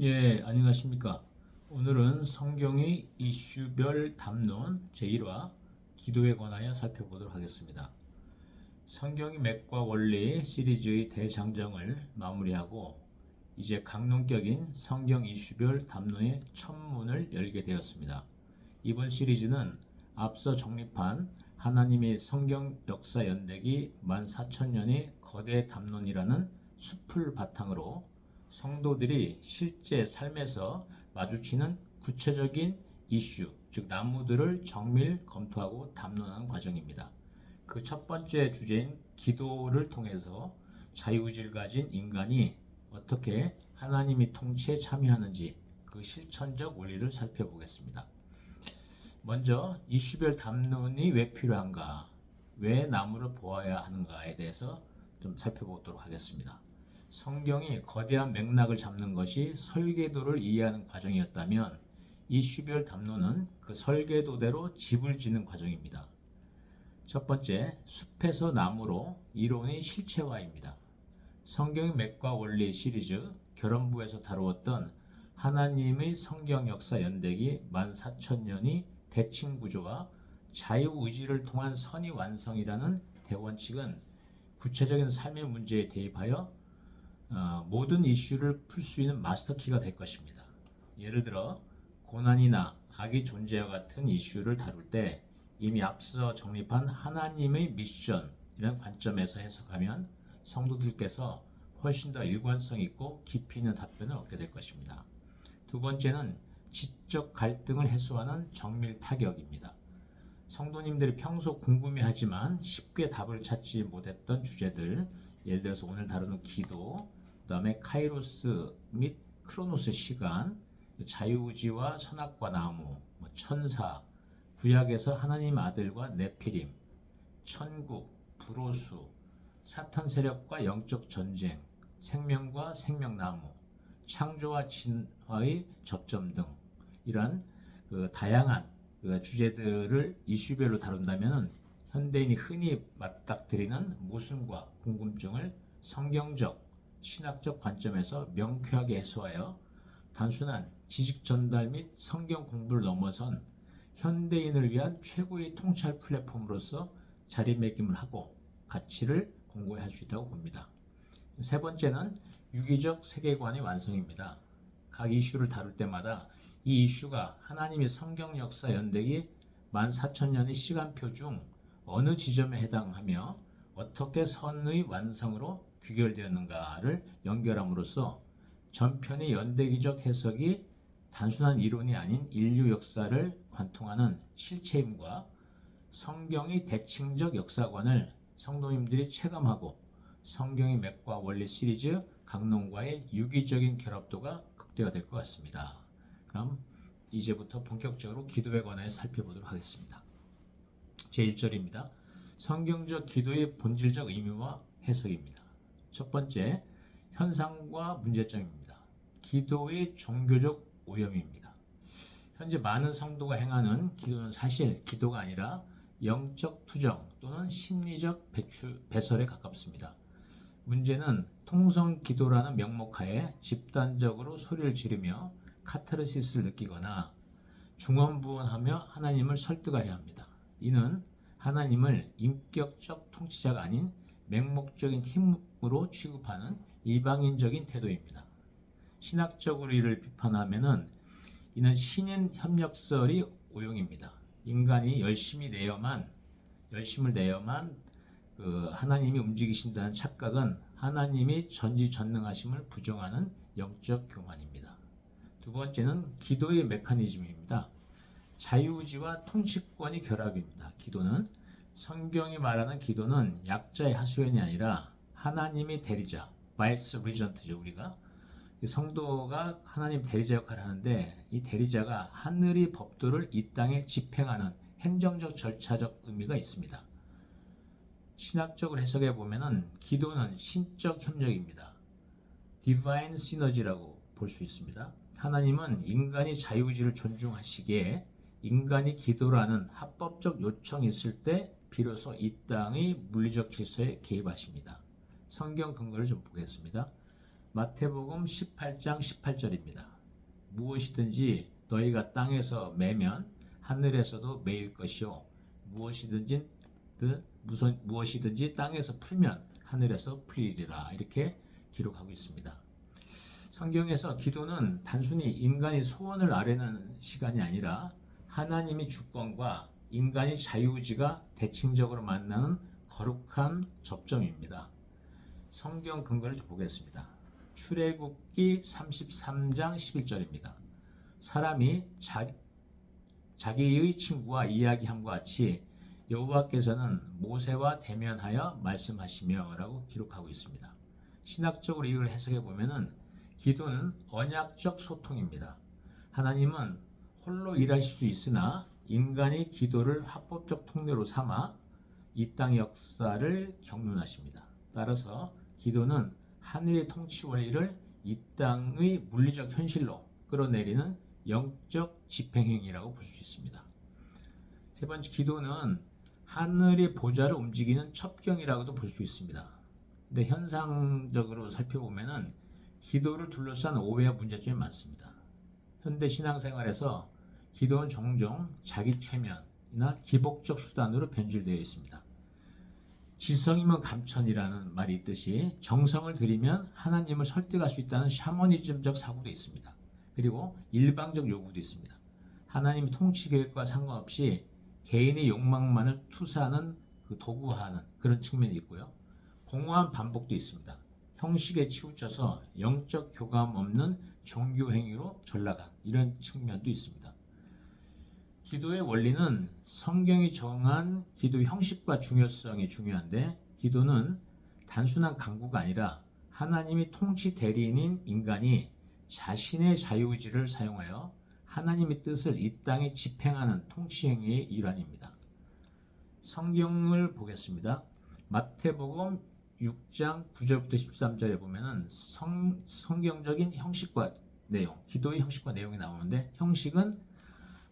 예, 안녕하십니까. 오늘은 성경의 이슈별 담론 제1화 기도에 관하여 살펴보도록 하겠습니다. 성경의 맥과 원리 시리즈의 대장정을 마무리하고 이제 강론격인 성경 이슈별 담론의 첫 문을 열게 되었습니다. 이번 시리즈는 앞서 정립한 하나님의 성경 역사 연대기 14,000년의 거대 담론이라는 숲을 바탕으로 성도들이 실제 삶에서 마주치는 구체적인 이슈, 즉 나무들을 정밀 검토하고 담론하는 과정입니다. 그 첫 번째 주제인 기도를 통해서 자유의지를 가진 인간이 어떻게 하나님의 통치에 참여하는지 그 실천적 원리를 살펴보겠습니다. 먼저 이슈별 담론이 왜 필요한가, 왜 나무를 보아야 하는가에 대해서 좀 살펴보도록 하겠습니다. 성경이 거대한 맥락을 잡는 것이 설계도를 이해하는 과정이었다면 이슈별 담론은 그 설계도대로 집을 짓는 과정입니다. 첫 번째, 숲에서 나무로 이론의 실체화입니다. 성경의 맥과 원리 시리즈 결혼부에서 다루었던 하나님의 성경 역사 연대기 14,000년이 대칭 구조와 자유의지를 통한 선의 완성이라는 대원칙은 구체적인 삶의 문제에 대입하여 모든 이슈를 풀 수 있는 마스터키가 될 것입니다. 예를 들어 고난이나 악의 존재와 같은 이슈를 다룰 때 이미 앞서 정립한 하나님의 미션이라는 관점에서 해석하면 성도들께서 훨씬 더 일관성 있고 깊이 있는 답변을 얻게 될 것입니다. 두 번째는 지적 갈등을 해소하는 정밀 타격입니다. 성도님들이 평소 궁금해하지만 쉽게 답을 찾지 못했던 주제들, 예를 들어서 오늘 다루는 기도, 그 다음에 카이로스 및 크로노스 시간, 자유의지와 선악과 나무, 천사, 구약에서 하나님 아들과 네피림, 천국, 불호수, 사탄 세력과 영적 전쟁, 생명과 생명나무, 창조와 진화의 접점 등 이러한 다양한 주제들을 이슈별로 다룬다면 현대인이 흔히 맞닥뜨리는 모순과 궁금증을 성경적, 신학적 관점에서 명쾌하게 해소하여 단순한 지식 전달 및 성경 공부를 넘어선 현대인을 위한 최고의 통찰 플랫폼으로서 자리매김을 하고 가치를 공고히 할 수 있다고 봅니다. 세 번째는 유기적 세계관의 완성입니다. 각 이슈를 다룰 때마다 이 이슈가 하나님의 성경 역사 연대기 14,000년의 시간표 중 어느 지점에 해당하며 어떻게 선의 완성으로 귀결되었는가를 연결함으로써 전편의 연대기적 해석이 단순한 이론이 아닌 인류 역사를 관통하는 실체임과 성경의 대칭적 역사관을 성도님들이 체감하고 성경의 맥과 원리 시리즈 강론과의 유기적인 결합도가 극대화될 것 같습니다. 그럼 이제부터 본격적으로 기도에 관해 살펴보도록 하겠습니다. 제1절입니다. 성경적 기도의 본질적 의미와 해석입니다. 첫 번째, 현상과 문제점입니다. 기도의 종교적 오염입니다. 현재 많은 성도가 행하는 기도는 사실 기도가 아니라 영적 투정 또는 심리적 배설에 가깝습니다. 문제는 통성 기도라는 명목하에 집단적으로 소리를 지르며 카타르시스를 느끼거나 중언부언하며 하나님을 설득하려 합니다. 이는 하나님을 인격적 통치자가 아닌 맹목적인 힘으로 취급하는 일방인적인 태도입니다. 신학적으로 이를 비판하면은 이는 신인 협력설이 오용입니다. 인간이 열심을 내야만 하나님이 움직이신다는 착각은 하나님이 전지전능하심을 부정하는 영적 교만입니다. 두 번째는 기도의 메커니즘입니다. 자유의지와 통치권의 결합입니다. 성경이 말하는 기도는 약자의 하소연이 아니라 하나님의 대리자, 바이스 리전트죠. 우리가 성도가 하나님 대리자 역할을 하는데 이 대리자가 하늘의 법도를 이 땅에 집행하는 행정적 절차적 의미가 있습니다. 신학적으로 해석해 보면은 기도는 신적 협력입니다. 디바인 시너지라고 볼 수 있습니다. 하나님은 인간이 자유의지를 존중하시기에 인간이 기도라는 합법적 요청이 있을 때 비로소 이 땅의 물리적 질서에 개입하십니다. 성경 근거를 좀 보겠습니다. 마태복음 18장 18절입니다. 무엇이든지 너희가 땅에서 매면 하늘에서도 매일 것이요 무엇이든지 땅에서 풀면 하늘에서 풀리리라. 이렇게 기록하고 있습니다. 성경에서 기도는 단순히 인간이 소원을 아뢰는 시간이 아니라 하나님이 주권과 인간의 자유의지가 대칭적으로 만나는 거룩한 접점입니다. 성경 근거를 보겠습니다. 출애굽기 33장 11절입니다. 사람이 자기의 친구와 이야기함과 같이 여호와께서는 모세와 대면하여 말씀하시며 라고 기록하고 있습니다. 신학적으로 이걸 해석해 보면은 기도는 언약적 소통입니다. 하나님은 홀로 일하실 수 있으나 인간이 기도를 합법적 통로로 삼아 이 땅의 역사를 경륜하십니다. 따라서 기도는 하늘의 통치 원리를 이 땅의 물리적 현실로 끌어내리는 영적 집행행위라고 볼 수 있습니다. 세 번째, 기도는 하늘의 보좌를 움직이는 첩경이라고도 볼 수 있습니다. 근데 현상적으로 살펴보면은 기도를 둘러싼 오해와 문제점이 많습니다. 현대 신앙생활에서 기도는 종종 자기 최면이나 기복적 수단으로 변질되어 있습니다. 지성이면 감천이라는 말이 있듯이 정성을 들이면 하나님을 설득할 수 있다는 샤머니즘적 사고도 있습니다. 그리고 일방적 요구도 있습니다. 하나님의 통치 계획과 상관없이 개인의 욕망만을 투사하는 도구화하는 그런 측면이 있고요. 공허한 반복도 있습니다. 형식에 치우쳐서 영적 교감 없는 종교 행위로 전락한 이런 측면도 있습니다. 기도의 원리는 성경이 정한 기도의 형식과 중요성이 중요한데, 기도는 단순한 강구가 아니라 하나님이 통치 대리인인 인간이 자신의 자유의지를 사용하여 하나님의 뜻을 이 땅에 집행하는 통치 행위의 일환입니다. 성경을 보겠습니다. 마태복음 6장 9절부터 13절에 보면은 성경적인 형식과 내용, 기도의 형식과 내용이 나오는데, 형식은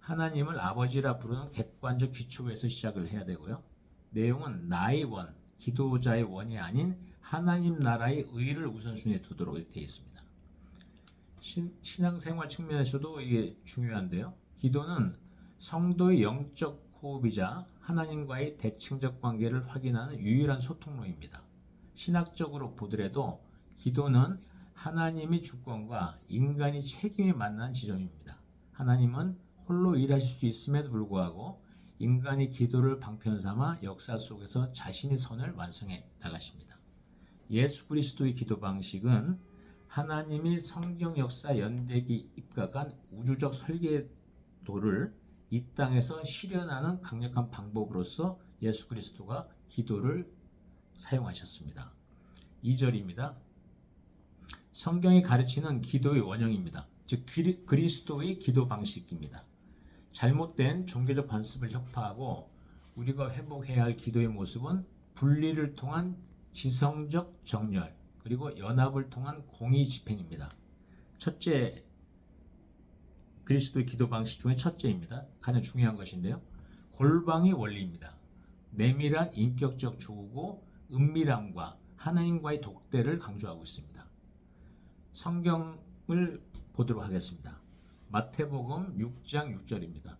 하나님을 아버지라 부르는 객관적 기초에서 시작을 해야 되고요. 내용은 나의 원, 기도자의 원이 아닌 하나님 나라의 의를 우선순위에 두도록 되어 있습니다. 신앙생활 측면에서도 이게 중요한데요. 기도는 성도의 영적 호흡이자 하나님과의 대칭적 관계를 확인하는 유일한 소통로입니다. 신학적으로 보더라도 기도는 하나님의 주권과 인간의 책임이 만난 지점입니다. 하나님은 홀로 일하실 수 있음에도 불구하고 인간이 기도를 방편 삼아 역사 속에서 자신의 선을 완성해 나가십니다. 예수 그리스도의 기도 방식은 하나님이 성경 역사 연대기 입각한 우주적 설계도를 이 땅에서 실현하는 강력한 방법으로서 예수 그리스도가 기도를 사용하셨습니다. 2절입니다. 성경이 가르치는 기도의 원형입니다. 즉 그리스도의 기도 방식입니다. 잘못된 종교적 관습을 혁파하고 우리가 회복해야 할 기도의 모습은 분리를 통한 지성적 정렬, 그리고 연합을 통한 공의 집행입니다. 첫째, 그리스도의 기도 방식 중에 첫째입니다. 가장 중요한 것인데요. 골방의 원리입니다. 내밀한 인격적 조우고 은밀함과 하나님과의 독대를 강조하고 있습니다. 성경을 보도록 하겠습니다. 마태복음 6장 6절입니다.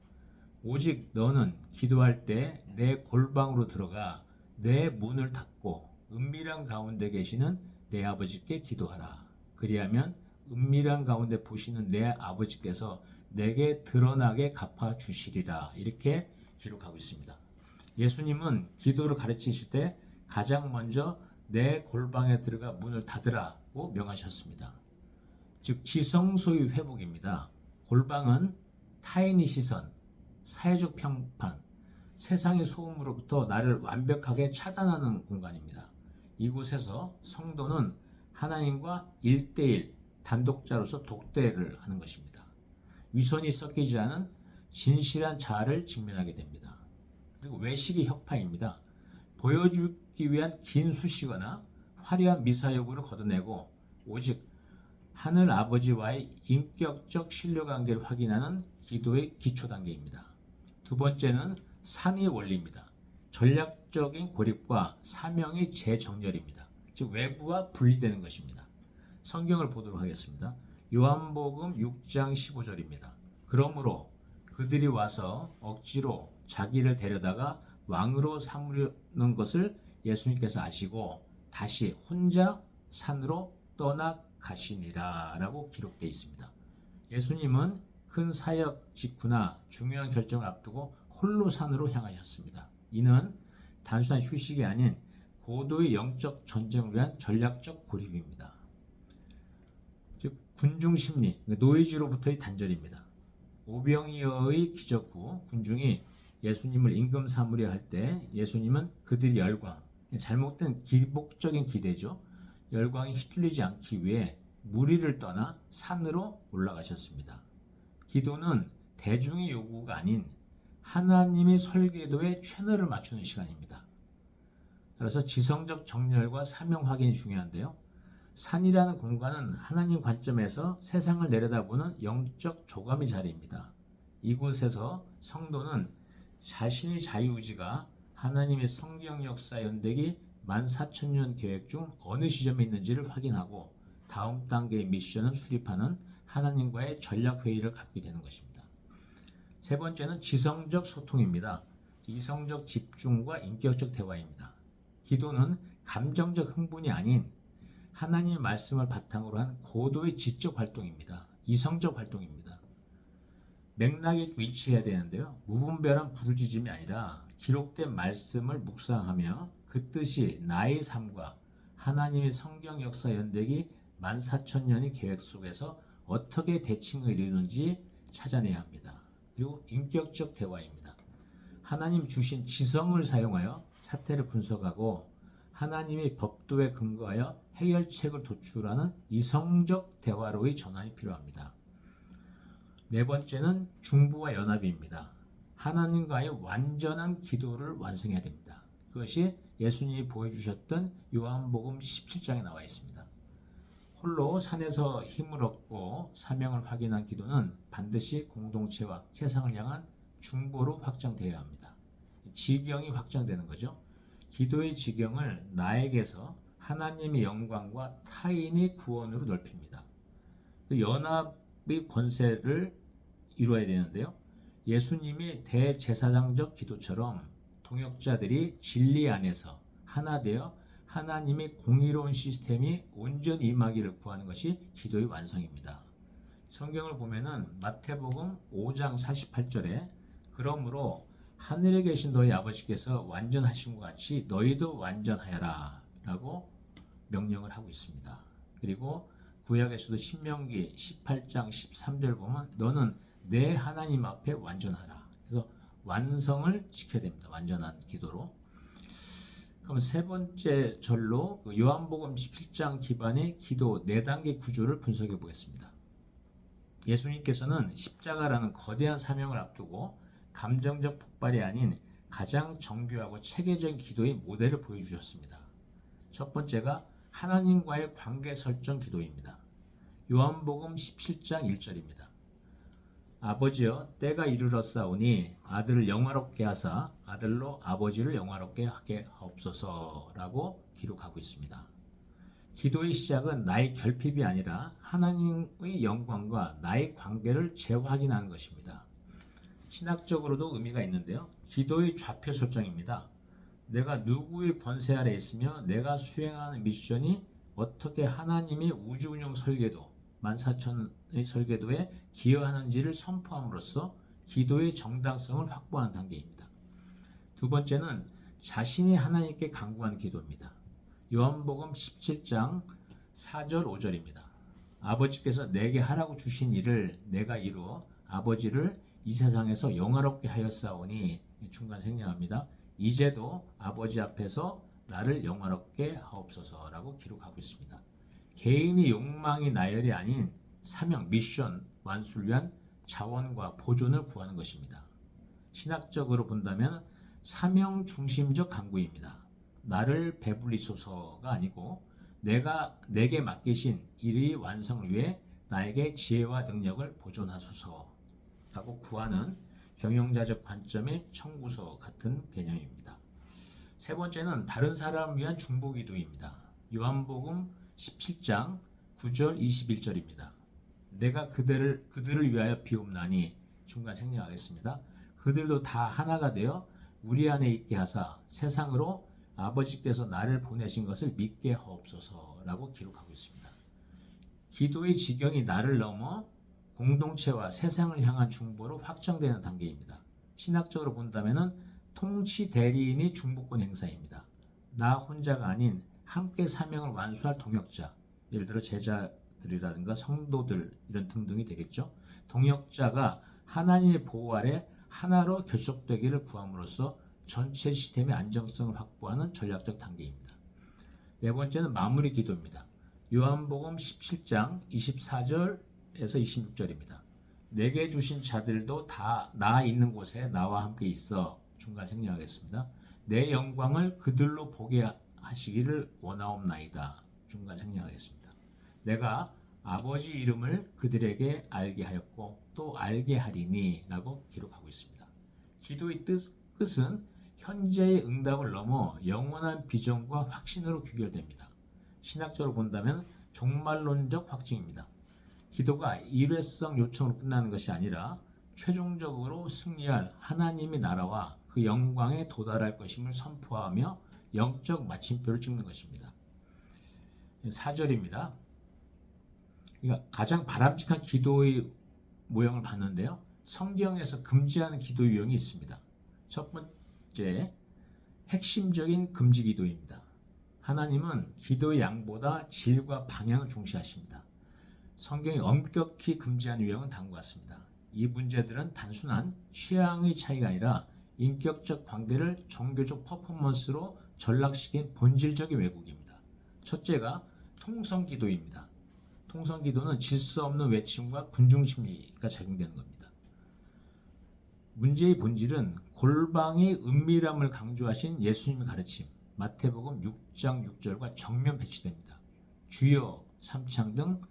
오직 너는 기도할 때 내 골방으로 들어가 내 문을 닫고 은밀한 가운데 계시는 내 아버지께 기도하라. 그리하면 은밀한 가운데 보시는 내 아버지께서 내게 드러나게 갚아주시리라. 이렇게 기록하고 있습니다. 예수님은 기도를 가르치실 때 가장 먼저 내 골방에 들어가 문을 닫으라고 명하셨습니다. 즉 지성소의 회복입니다. 골방은 타인의 시선, 사회적 평판, 세상의 소음으로부터 나를 완벽하게 차단하는 공간입니다. 이곳에서 성도는 하나님과 1대1 단독자로서 독대를 하는 것입니다. 위선이 섞이지 않은 진실한 자아를 직면하게 됩니다. 그리고 외식이 혁파입니다. 보여주기 위한 긴 수식어나 화려한 미사여구를 걷어내고 오직 하늘 아버지와의 인격적 신뢰관계를 확인하는 기도의 기초 단계입니다. 두 번째는 상의 원리입니다. 전략적인 고립과 사명의 재정렬입니다. 즉 외부와 분리되는 것입니다. 성경을 보도록 하겠습니다. 요한복음 6장 15절입니다. 그러므로 그들이 와서 억지로 자기를 데려다가 왕으로 삼으려는 것을 예수님께서 아시고 다시 혼자 산으로 떠나가시니라 라고 기록되어 있습니다. 예수님은 큰 사역 직후나 중요한 결정을 앞두고 홀로 산으로 향하셨습니다. 이는 단순한 휴식이 아닌 고도의 영적 전쟁을 위한 전략적 고립입니다. 즉 군중 심리, 노이즈로부터의 단절입니다. 오병이어의 기적 후 군중이 예수님을 임금 삼으려 할 때 예수님은 그들의 열광, 잘못된 기복적인 기대죠. 열광이 휘둘리지 않기 위해 무리를 떠나 산으로 올라가셨습니다. 기도는 대중의 요구가 아닌 하나님의 설계도에 채널을 맞추는 시간입니다. 따라서 지성적 정렬과 사명 확인이 중요한데요. 산이라는 공간은 하나님 관점에서 세상을 내려다보는 영적 조감의 자리입니다. 이곳에서 성도는 자신의 자유의지가 하나님의 성경 역사 연대기 14,000년 계획 중 어느 시점에 있는지를 확인하고 다음 단계의 미션을 수립하는 하나님과의 전략 회의를 갖게 되는 것입니다. 세 번째는 지성적 소통입니다. 이성적 집중과 인격적 대화입니다. 기도는 감정적 흥분이 아닌 하나님의 말씀을 바탕으로 한 고도의 지적 활동입니다. 이성적 활동입니다. 맥락이 일치해야 되는데요. 무분별한 부르짖음이 아니라 기록된 말씀을 묵상하며 그 뜻이 나의 삶과 하나님의 성경 역사 연대기 14,000년의 계획 속에서 어떻게 대칭을 이루는지 찾아내야 합니다. 그리고 인격적 대화입니다. 하나님 주신 지성을 사용하여 사태를 분석하고 하나님의 법도에 근거하여 해결책을 도출하는 이성적 대화로의 전환이 필요합니다. 네 번째는 중보와 연합입니다. 하나님과의 완전한 기도를 완성해야 됩니다. 그것이 예수님이 보여주셨던 요한복음 17장에 나와 있습니다. 홀로 산에서 힘을 얻고 사명을 확인한 기도는 반드시 공동체와 세상을 향한 중보로 확장되어야 합니다. 지경이 확장되는 거죠. 기도의 지경을 나에게서 하나님의 영광과 타인의 구원으로 넓힙니다. 그 연합의 권세를 이루어야 되는데요. 예수님이 대제사장적 기도처럼 동역자들이 진리 안에서 하나 되어 하나님의 공의로운 시스템이 온전히 임하기를 구하는 것이 기도의 완성입니다. 성경을 보면은 마태복음 5장 48절에 그러므로 하늘에 계신 너희 아버지께서 완전하신 것 같이 너희도 완전하여라 라고 명령을 하고 있습니다. 그리고 구약에서도 신명기 18장 13절 보면 너는 내 하나님 앞에 완전하라. 그래서 완성을 지켜야 됩니다. 완전한 기도로. 그럼 세 번째 절로 요한복음 17장 기반의 기도 4단계 구조를 분석해 보겠습니다. 예수님께서는 십자가라는 거대한 사명을 앞두고 감정적 폭발이 아닌 가장 정교하고 체계적인 기도의 모델을 보여주셨습니다. 첫 번째가 하나님과의 관계 설정 기도입니다. 요한복음 17장 1절입니다. 아버지여 때가 이르렀사오니 아들을 영화롭게 하사 아들로 아버지를 영화롭게 하게 하옵소서라고 기록하고 있습니다. 기도의 시작은 나의 결핍이 아니라 하나님의 영광과 나의 관계를 재확인하는 것입니다. 신학적으로도 의미가 있는데요. 기도의 좌표 설정입니다. 내가 누구의 권세 아래 있으며 내가 수행하는 미션이 어떻게 하나님의 우주운영 설계도 14,000의 설계도에 기여하는지를 선포함으로써 기도의 정당성을 확보하는 단계입니다. 두 번째는 자신이 하나님께 간구하는 기도입니다. 요한복음 17장 4절 5절입니다. 아버지께서 내게 하라고 주신 일을 내가 이루어 아버지를 이 세상에서 영화롭게 하였사오니 중간 생략합니다. 이제도 아버지 앞에서 나를 영화롭게 하옵소서라고 기록하고 있습니다. 개인의 욕망이 나열이 아닌 사명, 미션 완수를 위한 자원과 보존을 구하는 것입니다. 신학적으로 본다면 사명 중심적 간구입니다. 나를 배불리소서가 아니고 내게 맡기신 일의 완성을 위해 나에게 지혜와 능력을 보존하소서라고 구하는 경영자적 관점의 청구서 같은 개념입니다. 세 번째는 다른 사람을 위한 중보 기도입니다. 요한복음 17장 9절 21절입니다. 내가 그들을 위하여 비옵나니 중간 생략하겠습니다. 그들도 다 하나가 되어 우리 안에 있게 하사 세상으로 아버지께서 나를 보내신 것을 믿게 하옵소서라고 기록하고 있습니다. 기도의 지경이 나를 넘어 공동체와 세상을 향한 중보로 확장되는 단계입니다. 신학적으로 본다면 통치 대리인이 중보권 행사입니다. 나 혼자가 아닌 함께 사명을 완수할 동역자, 예를 들어 제자들이라든가 성도들 이런 등등이 되겠죠. 동역자가 하나님의 보호 아래 하나로 결속되기를 구함으로써 전체 시스템의 안정성을 확보하는 전략적 단계입니다. 네 번째는 마무리 기도입니다. 요한복음 17장 24절에서 26절입니다. 내게 주신 자들도 다 나 있는 곳에 나와 함께 있어 중간 생략하겠습니다. 내 영광을 그들로 보게 하시기를 원하옵나이다. 중간 생략하겠습니다. 내가 아버지 이름을 그들에게 알게 하였고 또 알게 하리니 라고 기록하고 있습니다. 기도의 뜻은 현재의 응답을 넘어 영원한 비전과 확신으로 귀결됩니다. 신학적으로 본다면 종말론적 확증입니다. 기도가 일회성 요청으로 끝나는 것이 아니라 최종적으로 승리할 하나님의 나라와 그 영광에 도달할 것임을 선포하며 영적 마침표를 찍는 것입니다. 4절입니다. 그러니까 가장 바람직한 기도의 모형을 봤는데요. 성경에서 금지하는 기도 유형이 있습니다. 첫 번째, 핵심적인 금지 기도입니다. 하나님은 기도의 양보다 질과 방향을 중시하십니다. 성경이 엄격히 금지하는 유형은 다음과 같습니다. 이 문제들은 단순한 취향의 차이가 아니라 인격적 관계를 종교적 퍼포먼스로 전락시킨 본질적인 왜곡입니다. 첫째가 통성기도입니다. 통성기도는 질서 없는 외침과 군중심리가 작용되는 겁니다. 문제의 본질은 골방의 은밀함을 강조하신 예수님의 가르침, 마태복음 6장 6절과 정면 배치됩니다. 주여, 삼창 등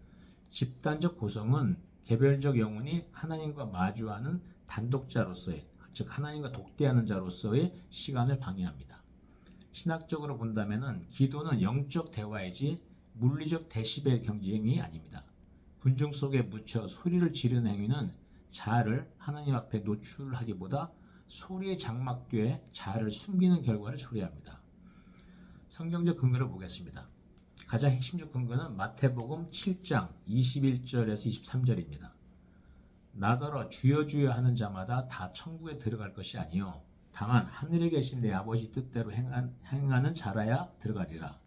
집단적 고성은 개별적 영혼이 하나님과 마주하는 단독자로서의, 즉 하나님과 독대하는 자로서의 시간을 방해합니다. 신학적으로 본다면 기도는 영적 대화이지 물리적 데시벨 경쟁이 아닙니다. 군중 속에 묻혀 소리를 지르는 행위는 자아를 하나님 앞에 노출하기보다 소리에 장막되어 자아를 숨기는 결과를 초래합니다. 성경적 근거를 보겠습니다. 가장 핵심적 근거는 마태복음 7장 21절에서 23절입니다. 나더러 주여 주여 하는 자마다 다 천국에 들어갈 것이 아니요 다만 하늘에 계신 내 아버지 뜻대로 행하는 자라야 들어가리라.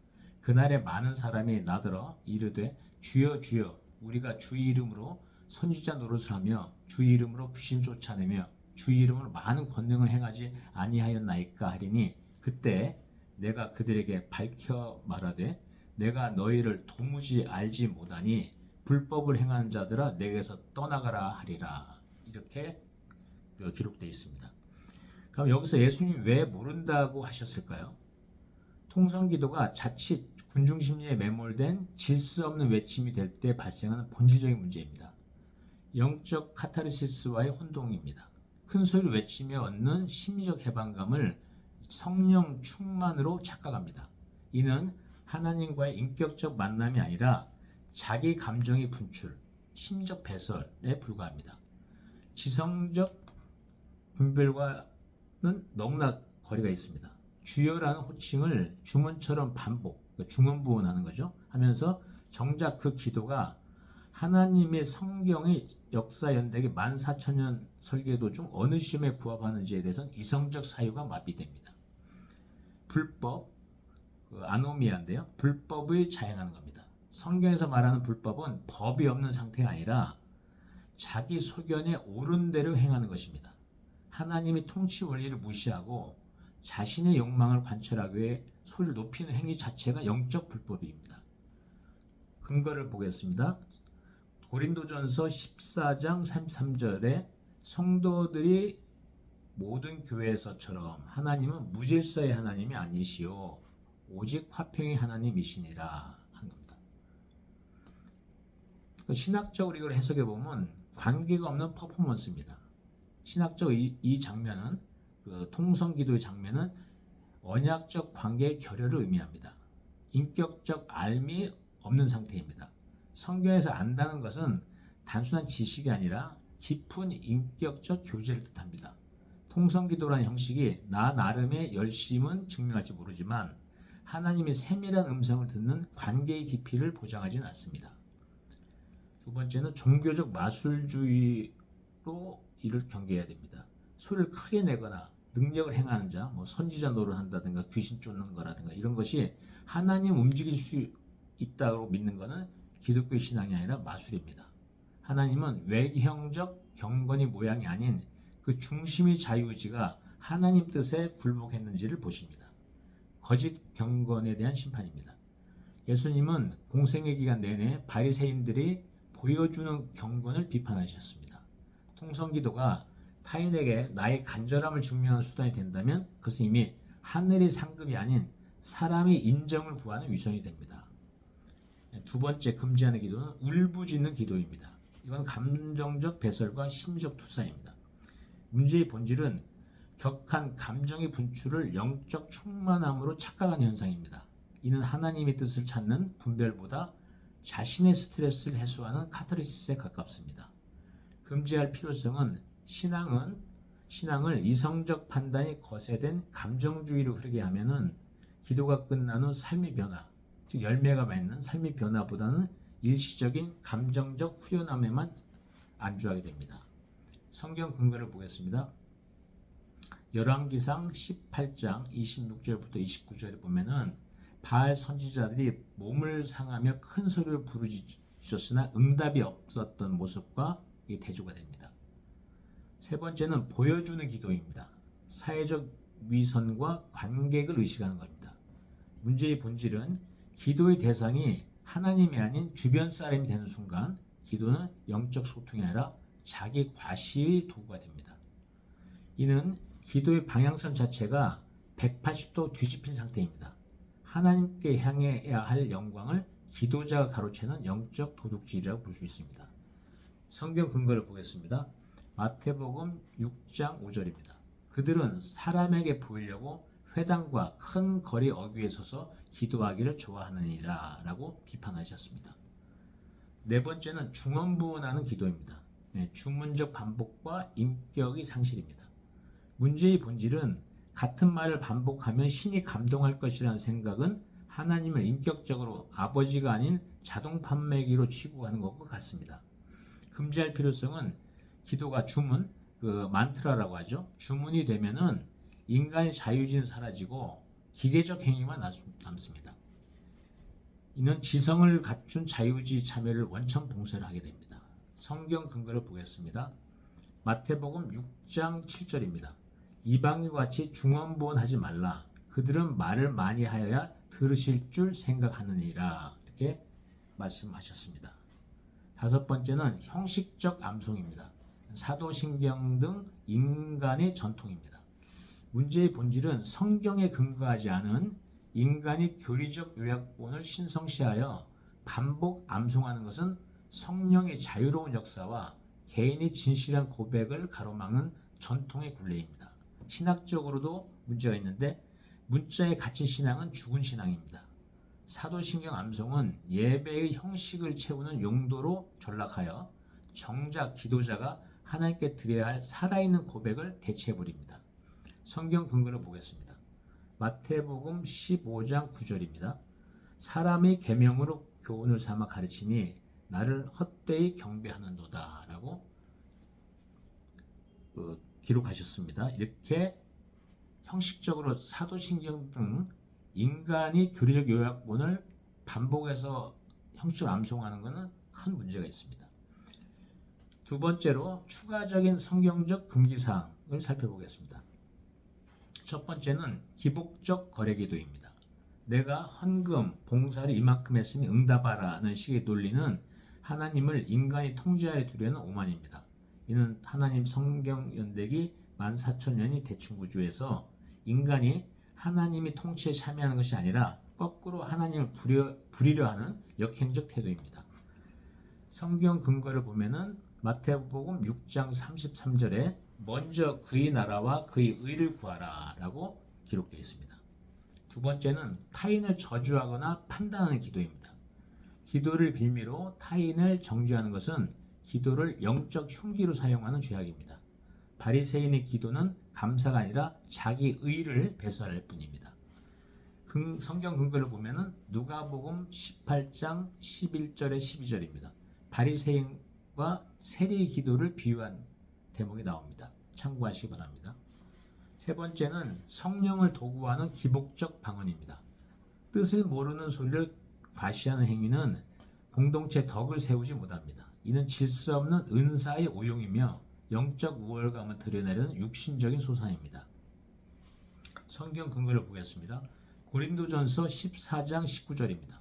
그날에 많은 사람이 나더러 이르되 주여 주여 우리가 주의 이름으로 선지자 노릇을 하며 주의 이름으로 귀신 쫓아내며 주의 이름으로 많은 권능을 행하지 아니하였나이까 하리니 그때 내가 그들에게 밝혀 말하되 내가 너희를 도무지 알지 못하니 불법을 행하는 자들아 내게서 떠나가라 하리라. 이렇게 기록되어 있습니다. 그럼 여기서 예수님이 왜 모른다고 하셨을까요? 통성기도가 자칫 군중심리에 매몰된 질서 없는 외침이 될 때 발생하는 본질적인 문제입니다. 영적 카타르시스와의 혼동입니다. 큰 소리로 외치며 얻는 심리적 해방감을 성령 충만으로 착각합니다. 이는 하나님과의 인격적 만남이 아니라 자기 감정의 분출, 심적 배설에 불과합니다. 지성적 분별과는 너무나 거리가 있습니다. 주여라는 호칭을 주문처럼 반복, 중언부언하는 거죠. 하면서 정작 그 기도가 하나님의 성경의 역사 연대기 14,000년 설계도 중 어느 시험에 부합하는지에 대해서는 이성적 사유가 마비됩니다. 불법, 아노미아인데요. 불법을 자행하는 겁니다. 성경에서 말하는 불법은 법이 없는 상태가 아니라 자기 소견에 옳은 대로 행하는 것입니다. 하나님의 통치 원리를 무시하고 자신의 욕망을 관철하기 위해 소리를 높이는 행위 자체가 영적 불법입니다. 근거를 보겠습니다. 고린도전서 14장 33절에 성도들이 모든 교회에서처럼 하나님은 무질서의 하나님이 아니시오 오직 화평의 하나님이시니라 하는 겁니다. 신학적으로 이걸 해석해 보면 관계가 없는 퍼포먼스입니다. 신학적 이 장면은 통성기도의 장면은 언약적 관계의 결여를 의미합니다. 인격적 알미 없는 상태입니다. 성경에서 안다는 것은 단순한 지식이 아니라 깊은 인격적 교제를 뜻합니다. 통성기도라는 형식이 나 나름의 열심은 증명할지 모르지만 하나님의 세밀한 음성을 듣는 관계의 깊이를 보장하지는 않습니다. 두 번째는 종교적 마술주의로 이를 경계해야 됩니다. 소리를 크게 내거나 능력을 행하는 자, 선지자 노릇한다든가 귀신 쫓는 거라든가 이런 것이 하나님 움직일 수 있다고 믿는 것은 기독교 신앙이 아니라 마술입니다. 하나님은 외형적 경건의 모양이 아닌 그 중심의 자유의지가 하나님 뜻에 굴복했는지를 보십니다. 거짓 경건에 대한 심판입니다. 예수님은 공생의 기간 내내 바리새인들이 보여주는 경건을 비판하셨습니다. 통성기도가 타인에게 나의 간절함을 증명하는 수단이 된다면 그것은 이미 하늘의 상급이 아닌 사람의 인정을 구하는 위선이 됩니다. 두 번째 금지하는 기도는 울부짖는 기도입니다. 이건 감정적 배설과 심리적 투사입니다. 문제의 본질은 격한 감정의 분출을 영적 충만함으로 착각하는 현상입니다. 이는 하나님의 뜻을 찾는 분별보다 자신의 스트레스를 해소하는 카타르시스에 가깝습니다. 금지할 필요성은 신앙을 이성적 판단이 거세된 감정주의로 흐르게 하면은 기도가 끝난 후 삶의 변화, 즉 열매가 맺는 삶의 변화보다는 일시적인 감정적 후련함에만 안주하게 됩니다. 성경 근거를 보겠습니다. 열왕기상 18장 26절부터 29절에 보면은 바알 선지자들이 몸을 상하며 큰 소리로 부르짖었으나 응답이 없었던 모습과 대조가 됩니다. 세 번째는 보여주는 기도입니다. 사회적 위선과 관객을 의식하는 겁니다. 문제의 본질은 기도의 대상이 하나님이 아닌 주변 사람이 되는 순간 기도는 영적 소통이 아니라 자기 과시의 도구가 됩니다. 이는 기도의 방향성 자체가 180도 뒤집힌 상태입니다. 하나님께 향해야 할 영광을 기도자가 가로채는 영적 도둑질이라고 볼 수 있습니다. 성경 근거를 보겠습니다. 마태복음 6장 5절입니다. 그들은 사람에게 보이려고 회당과 큰 거리 어귀에 서서 기도하기를 좋아하느니라 라고 비판하셨습니다. 네 번째는 중언부언하는 기도입니다. 주문적 반복과 인격의 상실입니다. 문제의 본질은 같은 말을 반복하면 신이 감동할 것이라는 생각은 하나님을 인격적으로 아버지가 아닌 자동 판매기로 취급하는 것과 같습니다. 금지할 필요성은 기도가 주문, 만트라라고 하죠. 주문이 되면은 인간의 자유의지는 사라지고 기계적 행위만 남습니다. 이는 지성을 갖춘 자유의지 참여를 원천 봉쇄를 하게 됩니다. 성경 근거를 보겠습니다. 마태복음 6장 7절입니다. 이방인과 같이 중언부언하지 말라. 그들은 말을 많이 하여야 들으실 줄 생각하느니라. 이렇게 말씀하셨습니다. 다섯 번째는 형식적 암송입니다. 사도신경 등 인간의 전통입니다. 문제의 본질은 성경에 근거하지 않은 인간이 교리적 요약본을 신성시하여 반복 암송하는 것은 성령의 자유로운 역사와 개인의 진실한 고백을 가로막는 전통의 굴레입니다. 신학적으로도 문제가 있는데 문자에 갇힌 신앙은 죽은 신앙입니다. 사도신경 암송은 예배의 형식을 채우는 용도로 전락하여 정작 기도자가 하나님께 드려야 할 살아있는 고백을 대체해버립니다. 성경 근거를 보겠습니다. 마태복음 15장 9절입니다. 사람의 계명으로 교훈을 삼아 가르치니 나를 헛되이 경배하는도다 라고 기록하셨습니다. 이렇게 형식적으로 사도신경 등 인간이 교리적 요약본을 반복해서 형식적으로 암송하는 것은 큰 문제가 있습니다. 두 번째로 추가적인 성경적 금기사항을 살펴보겠습니다. 첫 번째는 기복적 거래기도입니다. 내가 헌금, 봉사를 이만큼 했으니 응답하라는 식의 논리는 하나님을 인간이 통제하려 두려는 오만입니다. 이는 하나님 성경 연대기 14,000년이 대충구조에서 인간이 하나님이 통치에 참여하는 것이 아니라 거꾸로 하나님을 부리려 하는 역행적 태도입니다. 성경 근거를 보면은 마태복음 6장 33절에 먼저 그의 나라와 그의 의를 구하라 라고 기록되어 있습니다. 두 번째는 타인을 저주하거나 판단하는 기도입니다. 기도를 빌미로 타인을 정죄하는 것은 기도를 영적 흉기로 사용하는 죄악입니다. 바리새인의 기도는 감사가 아니라 자기 의를 배설할 뿐입니다. 성경 근거를 보면은 누가복음 18장 11절에 12절입니다. 바리새인과 세리의 기도를 비유한 대목이 나옵니다. 참고하시기 바랍니다. 세 번째는 성령을 도구화하는 기복적 방언입니다. 뜻을 모르는 소리를 과시하는 행위는 공동체 덕을 세우지 못합니다. 이는 질서 없는 은사의 오용이며 영적 우월감을 드러내려는 육신적인 소상입니다. 성경 근거를 보겠습니다. 고린도전서 14장 19절입니다.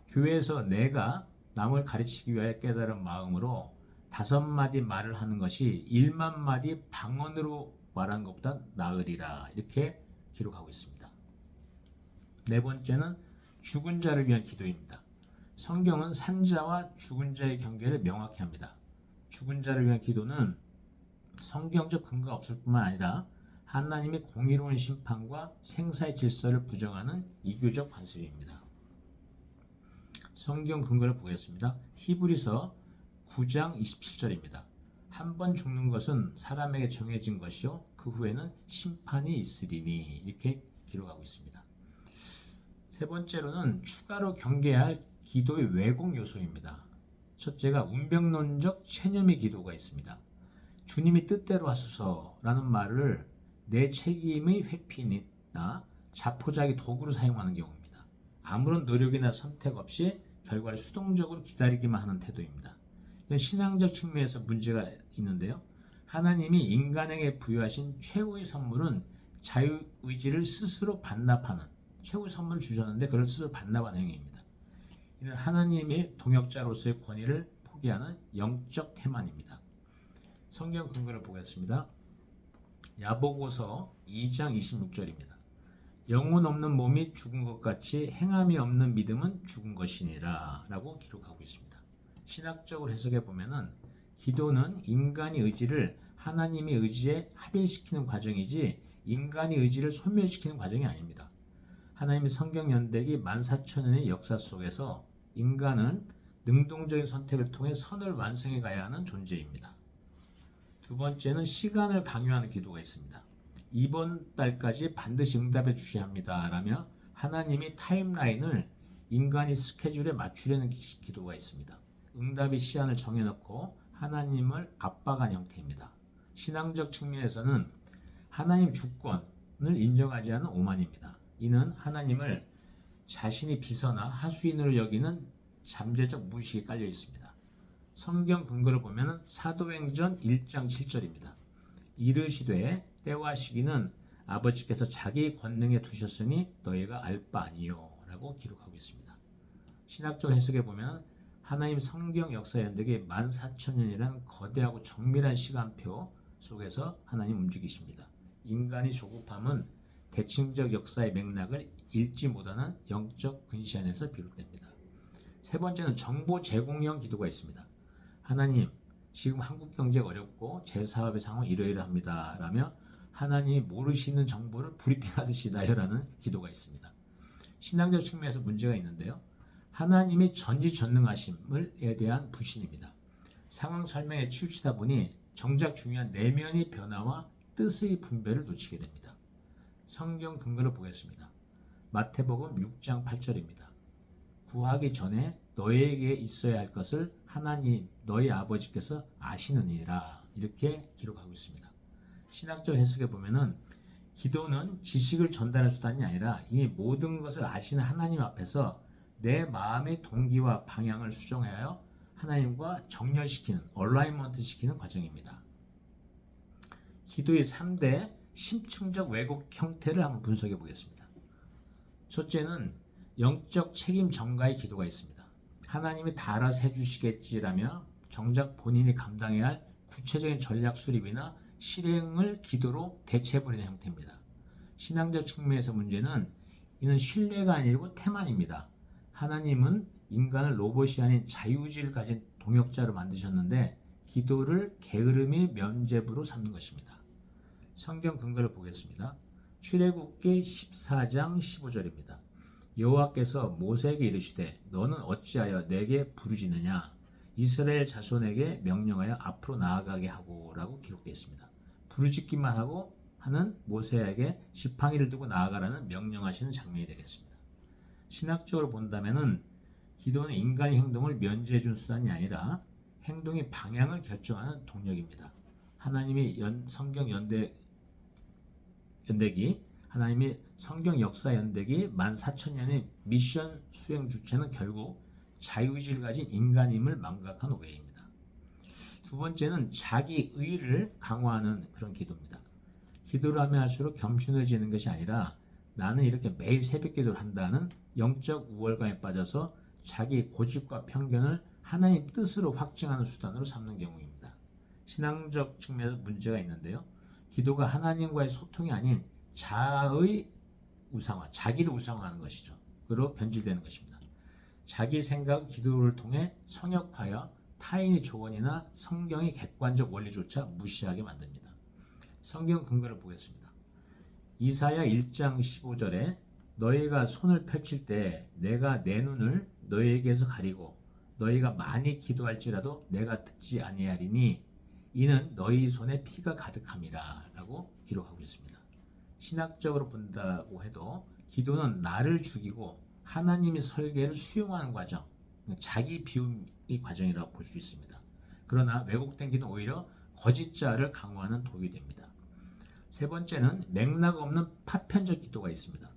교회에서 내가 남을 가르치기 위하여 깨달은 마음으로 5마디 말을 하는 것이 1만 마디 방언으로 말하는 것보다 나으리라, 이렇게 기록하고 있습니다. 네 번째는 죽은 자를 위한 기도입니다. 성경은 산자와 죽은 자의 경계를 명확히 합니다. 죽은 자를 위한 기도는 성경적 근거가 없을 뿐만 아니라 하나님의 공의로운 심판과 생사의 질서를 부정하는 이교적 관습입니다. 성경 근거를 보겠습니다. 히브리서 9장 27절입니다. 한 번 죽는 것은 사람에게 정해진 것이요 그 후에는 심판이 있으리니, 이렇게 기록하고 있습니다. 세 번째로는 추가로 경계해야 할 기도의 왜곡 요소입니다. 첫째가 운명론적 체념의 기도가 있습니다. 주님이 뜻대로 하소서라는 말을 내 책임의 회피나 자포자기 도구로 사용하는 경우입니다. 아무런 노력이나 선택 없이 결과를 수동적으로 기다리기만 하는 태도입니다. 이건 신앙적 측면에서 문제가 있는데요. 하나님이 인간에게 부여하신 최후의 선물은 자유의지를 스스로 반납하는, 최후의 선물을 주셨는데 그걸 스스로 반납하는 행위입니다. 이는 하나님의 동역자로서의 권위를 포기하는 영적 태만입니다. 성경 근거를 보겠습니다. 야보고서 2장 26절입니다. 영혼 없는 몸이 죽은 것 같이 행함이 없는 믿음은 죽은 것이니라 라고 기록하고 있습니다. 신학적으로 해석해 보면은 기도는 인간의 의지를 하나님의 의지에 합일시키는 과정이지 인간의 의지를 소멸시키는 과정이 아닙니다. 하나님의 성경 연대기 14,000년의 역사 속에서 인간은 능동적인 선택을 통해 선을 완성해 가야 하는 존재입니다. 두 번째는 시간을 강요하는 기도가 있습니다. 이번 달까지 반드시 응답해 주셔야 합니다 라며 하나님이 타임라인을 인간의 스케줄에 맞추려는 기도가 있습니다. 응답의 시한을 정해놓고 하나님을 압박한 형태입니다. 신앙적 측면에서는 하나님 주권을 인정하지 않은 오만입니다. 이는 하나님을 자신이 비서나 하수인으로 여기는 잠재적 무의식이 깔려 있습니다. 성경 근거를 보면 사도행전 1장 7절입니다. 이르시되 때와 시기는 아버지께서 자기 권능에 두셨으니 너희가 알 바 아니요 라고 기록하고 있습니다. 신학적 해석에 보면 하나님 성경 역사 연대기 14,000년이라는 거대하고 정밀한 시간표 속에서 하나님 움직이십니다. 인간의 조급함은 대칭적 역사의 맥락을 읽지 못하는 영적 근시안에서 비롯됩니다. 세 번째는 정보 제공형 기도가 있습니다. 하나님, 지금 한국 경제가 어렵고 제 사업의 상황은 이러이러합니다 라며 하나님이 모르시는 정보를 브리핑하듯이 나열하는 기도가 있습니다. 신앙적 측면에서 문제가 있는데요. 하나님의 전지전능하심에 대한 불신입니다. 상황 설명에 치우치다 보니 정작 중요한 내면의 변화와 뜻의 분별을 놓치게 됩니다. 성경 근거를 보겠습니다. 마태복음 6장 8절입니다. 구하기 전에 너에게 있어야 할 것을 하나님 너희 아버지께서 아시느니라, 이렇게 기록하고 있습니다. 신학적 해석에 보면은 기도는 지식을 전달할 수단이 아니라 이미 모든 것을 아시는 하나님 앞에서 내 마음의 동기와 방향을 수정하여 하나님과 정렬시키는, 얼라이먼트 시키는 과정입니다. 기도의 3대 심층적 왜곡 형태를 한번 분석해 보겠습니다. 첫째는 영적 책임 전가의 기도가 있습니다. 하나님이 다 알아서 해주시겠지라며 정작 본인이 감당해야 할 구체적인 전략 수립이나 실행을 기도로 대체해버리는 형태입니다. 신앙적 측면에서 문제는 이는 신뢰가 아니고 태만입니다. 하나님은 인간을 로봇이 아닌 자유의지를 가진 동역자로 만드셨는데 기도를 게으름의 면죄부로 삼는 것입니다. 성경 근거를 보겠습니다. 출애굽기 14장 15절입니다. 여호와께서 모세에게 이르시되 너는 어찌하여 내게 부르짖느냐 이스라엘 자손에게 명령하여 앞으로 나아가게 하고라고 기록되어 있습니다. 부르짖기만 하고 하는 모세에게 지팡이를 두고 나아가라는 명령하시는 장면이 되겠습니다. 신학적으로 본다면은 기도는 인간의 행동을 면제해 준 수단이 아니라 행동의 방향을 결정하는 동력입니다. 하나님의 성경 연대기 하나님의 성경 역사 연대기 14,000년의 미션 수행 주체는 결국 자유의지를 가진 인간임을 망각한 오해입니다. 두 번째는 자기 의를 강화하는 그런 기도입니다. 기도를 하면 할수록 겸손해지는 것이 아니라 나는 이렇게 매일 새벽 기도를 한다는 영적 우월감에 빠져서 자기 고집과 편견을 하나님 뜻으로 확증하는 수단으로 삼는 경우입니다. 신앙적 측면에서 문제가 있는데요. 기도가 하나님과의 소통이 아닌 자의 우상화, 자기를 우상화하는 것이죠. 그로 변질되는 것입니다. 자기 생각, 기도를 통해 성역하여 타인의 조언이나 성경의 객관적 원리조차 무시하게 만듭니다. 성경 근거를 보겠습니다. 이사야 1장 15절에 너희가 손을 펼칠 때 내가 내 눈을 너희에게서 가리고 너희가 많이 기도할지라도 내가 듣지 아니하리니 이는 너희 손에 피가 가득함이라 라고 기록하고 있습니다. 신학적으로 본다고 해도 기도는 나를 죽이고 하나님의 설계를 수용하는 과정, 자기 비움의 과정이라고 볼 수 있습니다. 그러나 왜곡된 기도는 오히려 거짓자를 강화하는 독이 됩니다. 세 번째는 맥락 없는 파편적 기도가 있습니다.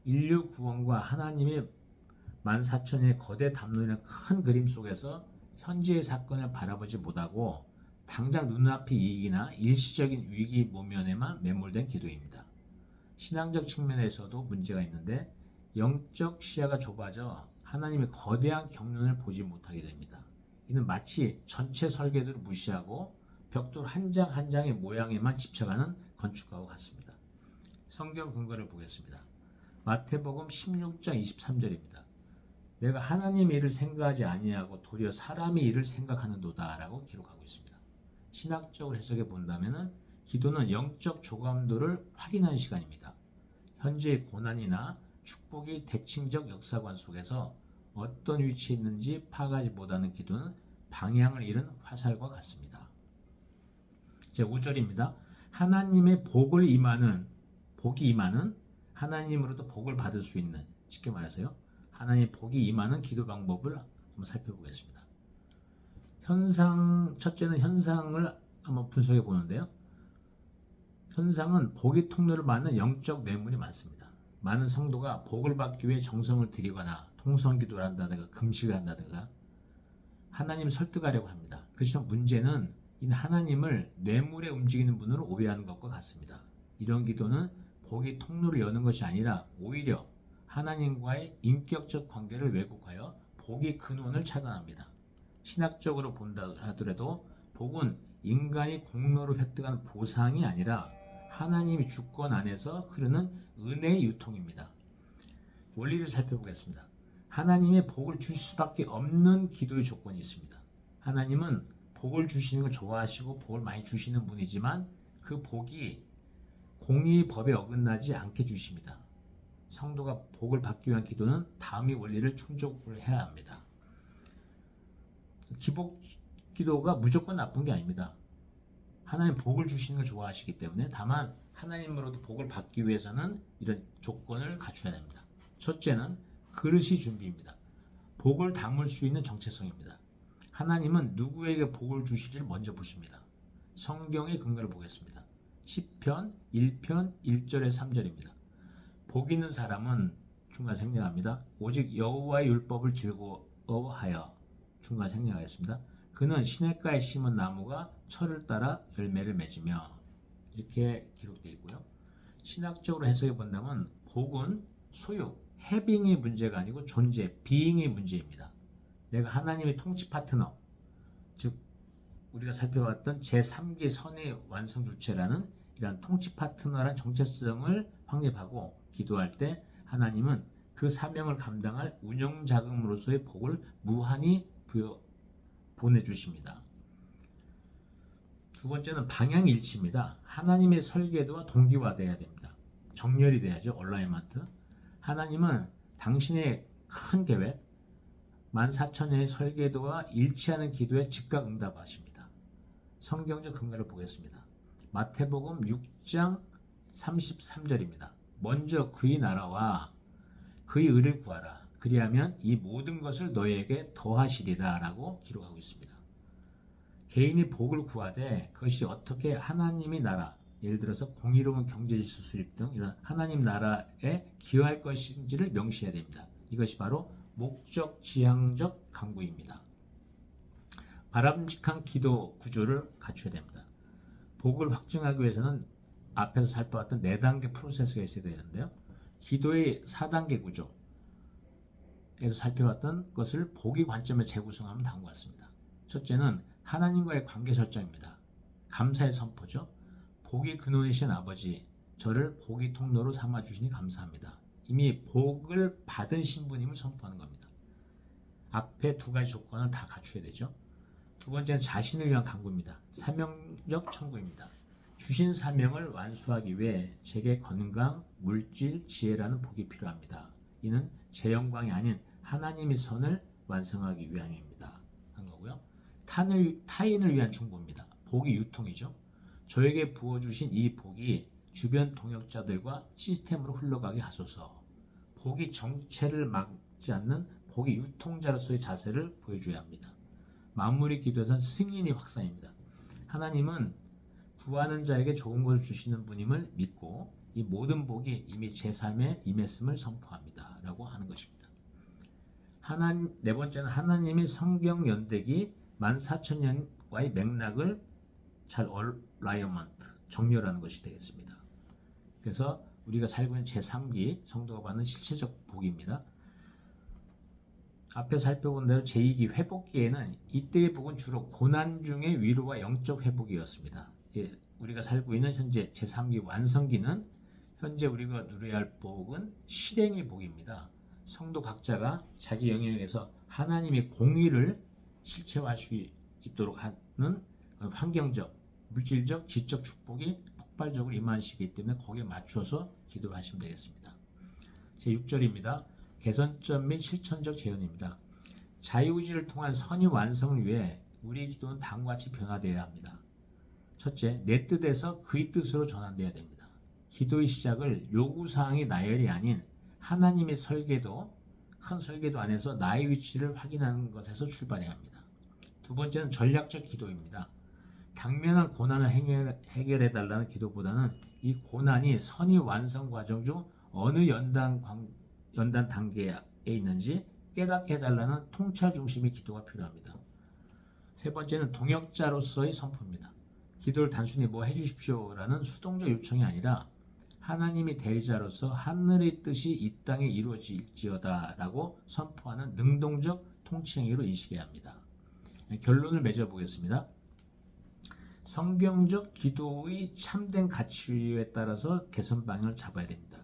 인류 구원과 하나님의 14,000년의 거대 담론이라는 큰 그림 속에서 현재의 사건을 바라보지 못하고 당장 눈앞의 이익이나 일시적인 위기 모면에만 매몰된 기도입니다. 신앙적 측면에서도 문제가 있는데 영적 시야가 좁아져 하나님의 거대한 경륜을 보지 못하게 됩니다. 이는 마치 전체 설계도를 무시하고 벽돌 한 장 한 장의 모양에만 집착하는 건축가와 같습니다. 성경 근거를 보겠습니다. 마태복음 16장 23절입니다. 내가 하나님의 일을 생각하지 아니하고 도리어 사람의 일을 생각하는도다 라고 기록하고 있습니다. 신학적으로 해석해 본다면 기도는 영적 조감도를 확인하는 시간입니다. 현재의 고난이나 축복이 대칭적 역사관 속에서 어떤 위치에 있는지 파악하지 못하는 기도는 방향을 잃은 화살과 같습니다. 제5절입니다. 하나님의 복이 임하는 하나님으로부터 복을 받을 수 있는, 쉽게 말해서요. 하나님의 복이 임하는 기도 방법을 한번 살펴보겠습니다. 첫째는 현상을 한번 분석해 보는데요. 현상은 복의 통로를 막는 영적 뇌물이 많습니다. 많은 성도가 복을 받기 위해 정성을 들이거나 통성기도를 한다든가 금식을 한다든가 하나님을 설득하려고 합니다. 그렇지만 문제는 이 하나님을 뇌물에 움직이는 분으로 오해하는 것과 같습니다. 이런 기도는 복의 통로를 여는 것이 아니라 오히려 하나님과의 인격적 관계를 왜곡하여 복의 근원을 차단합니다. 신학적으로 본다 하더라도 복은 인간이 공로로 획득한 보상이 아니라 하나님의 주권 안에서 흐르는 은혜의 유통입니다. 원리를 살펴보겠습니다. 하나님의 복을 줄 수밖에 없는 기도의 조건이 있습니다. 하나님은 복을 주시는 걸 좋아하시고 복을 많이 주시는 분이지만 그 복이 공의의 법에 어긋나지 않게 주십니다. 성도가 복을 받기 위한 기도는 다음의 원리를 충족을 해야 합니다. 기복 기도가 무조건 나쁜 게 아닙니다. 하나님 복을 주시는 걸 좋아하시기 때문에 다만 하나님으로부터 복을 받기 위해서는 이런 조건을 갖춰야 됩니다. 첫째는 그릇이 준비입니다. 복을 담을 수 있는 정체성입니다. 하나님은 누구에게 복을 주실지를 먼저 보십니다. 성경의 근거를 보겠습니다. 시편 1편 1절에 3절입니다. 복 있는 사람은 중간 생략합니다. 오직 여호와의 율법을 즐거워하여 중간 생략하겠습니다. 그는 시냇가에 심은 나무가 철을 따라 열매를 맺으며 이렇게 기록되어 있고요. 신학적으로 해석해 본다면 복은 소유, 해빙의 문제가 아니고 존재, 비잉의 문제입니다. 내가 하나님의 통치 파트너, 즉 우리가 살펴봤던 제3기 선의 완성 주체라는 이러한 통치 파트너란 정체성을 확립하고 기도할 때 하나님은 그 사명을 감당할 운영 자금으로서의 복을 무한히 보내주십니다. 두 번째는 방향일치입니다. 하나님의 설계도와 동기화돼야 됩니다. 정렬이 돼야죠. 얼라이먼트. 하나님은 당신의 큰 계획, 14,000년의 설계도와 일치하는 기도에 즉각 응답하십니다. 성경적 근거를 보겠습니다. 마태복음 6장 33절입니다. 먼저 그의 나라와 그의 의를 구하라. 그리하면 이 모든 것을 너희에게 더하시리라 라고 기록하고 있습니다. 개인이 복을 구하되 그것이 어떻게 하나님의 나라, 예를 들어서 공의로운 경제질서 수립 등 이런 하나님 나라에 기여할 것인지를 명시해야 됩니다. 이것이 바로 목적 지향적 강구입니다. 바람직한 기도 구조를 갖춰야 됩니다. 복을 확증하기 위해서는 앞에서 살펴봤던 4단계 프로세스가 있어야 되는데요. 기도의 4단계 구조에서 살펴봤던 것을 복의 관점에 재구성하면 다음과 같습니다. 첫째는 하나님과의 관계 설정입니다. 감사의 선포죠. 복의 근원이신 아버지, 저를 복의 통로로 삼아주시니 감사합니다. 이미 복을 받은 신분임을 선포하는 겁니다. 앞에 2가지 조건을 다 갖춰야 되죠. 두 번째는 자신을 위한 간구입니다. 사명적 청구입니다. 주신 사명을 완수하기 위해 제게 건강, 물질, 지혜라는 복이 필요합니다. 이는 제 영광이 아닌 하나님의 선을 완성하기 위함입니다. 한 거고요. 타인을 위한 충고입니다. 복이 유통이죠. 저에게 부어주신 이 복이 주변 동역자들과 시스템으로 흘러가게 하소서. 복이 정체를 막지 않는 복이 유통자로서의 자세를 보여줘야 합니다. 마무리 기도에서는 승인이 확산입니다. 하나님은 구하는 자에게 좋은 것을 주시는 분임을 믿고 이 모든 복이 이미 제 삶에 임했음을 선포합니다. 라고 하는 것입니다. 네 번째는 하나님의 성경 연대기 14,000년과의 맥락을 잘 얼라이먼트, 정렬하는 것이 되겠습니다. 그래서 우리가 살고 있는 제3기 성도가 받는 실체적 복입니다. 앞에 살펴본 대로 제2기 회복기에는 이때의 복은 주로 고난 중의 위로와 영적 회복이었습니다. 우리가 살고 있는 현재 제3기 완성기는 현재 우리가 누려야 할 복은 실행의 복입니다. 성도 각자가 자기 영역에서 하나님의 공의를 실체화할 수 있도록 하는 환경적, 물질적, 지적 축복이 폭발적으로 임하시기 때문에 거기에 맞춰서 기도를 하시면 되겠습니다. 제6절입니다. 개선점 및 실천적 재현입니다. 자유의지를 통한 선의 완성을 위해 우리의 기도는 다음과 같이 변화되어야 합니다. 첫째, 내 뜻에서 그의 뜻으로 전환되어야 됩니다. 기도의 시작을 요구사항의 나열이 아닌 하나님의 설계도, 큰 설계도 안에서 나의 위치를 확인하는 것에서 출발해야 합니다. 두 번째는 전략적 기도입니다. 당면한 고난을 해결해달라는 기도보다는 이 고난이 선의 완성 과정 중 어느 연단 단계에 있는지 깨닫게 해달라는 통찰 중심의 기도가 필요합니다. 세 번째는 동역자로서의 선포입니다. 기도를 단순히 뭐 해주십시오라는 수동적 요청이 아니라 하나님의 대리자로서 하늘의 뜻이 이 땅에 이루어질지어다 라고 선포하는 능동적 통치행위로 인식해야 합니다. 결론을 맺어보겠습니다. 성경적 기도의 참된 가치에 따라서 개선 방향을 잡아야 됩니다.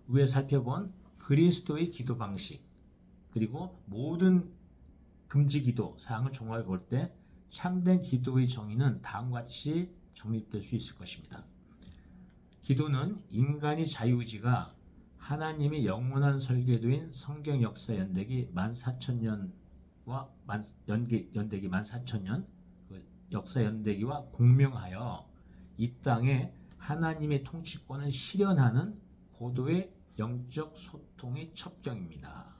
위에 살펴본 그리스도의 기도 방식 그리고 모든 금지 기도 사항을 종합해 볼 때 참된 기도의 정의는 다음과 같이 정립될 수 있을 것입니다. 기도는 인간의 자유의지가 하나님의 영원한 설계도인 성경 역사 연대기 14,000년과 연대기 14,000년 그 역사 연대기와 공명하여 이 땅에 하나님의 통치권을 실현하는 고도의 영적 소통의 첩경입니다.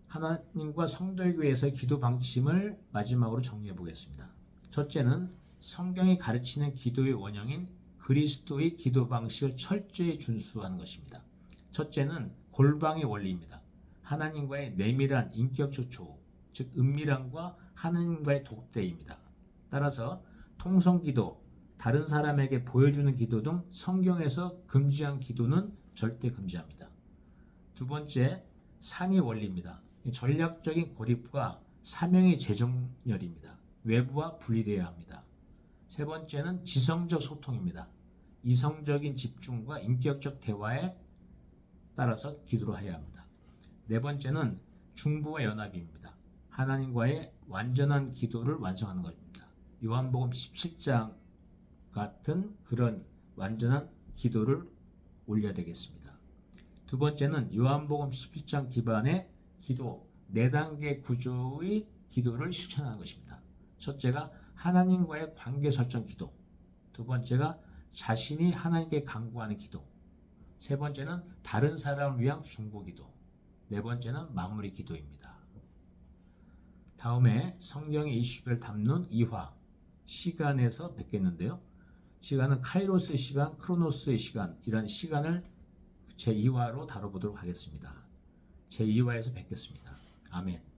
하나님과 성도의 교회에서의 기도 방침을 마지막으로 정리해 보겠습니다. 첫째는 성경이 가르치는 기도의 원형인 그리스도의 기도 방식을 철저히 준수하는 것입니다. 첫째는 골방의 원리입니다. 하나님과의 내밀한 인격적 조우, 즉 은밀함과 하나님과의 독대입니다. 따라서 통성기도, 다른 사람에게 보여주는 기도 등 성경에서 금지한 기도는 절대 금지합니다. 두 번째, 상의 원리입니다. 전략적인 고립과 사명의 재정렬입니다. 외부와 분리되어야 합니다. 세 번째는 지성적 소통입니다. 이성적인 집중과 인격적 대화에 따라서 기도를 해야 합니다. 네 번째는 중보와 연합입니다. 하나님과의 완전한 기도를 완성하는 것입니다. 요한복음 17장 같은 그런 완전한 기도를 올려야 되겠습니다. 두 번째는 요한복음 17장 기반의 기도 4단계 구조의 기도를 실천하는 것입니다. 첫째가 하나님과의 관계 설정 기도, 두 번째가 자신이 하나님께 간구하는 기도, 세 번째는 다른 사람을 위한 중보 기도, 네 번째는 마무리 기도입니다. 다음에 성경의 이슈를 담는 2화 시간에서 뵙겠는데요. 시간은 카이로스의 시간, 크로노스의 시간, 이런 시간을 제2화로 다뤄보도록 하겠습니다. 제2화에서 뵙겠습니다. 아멘.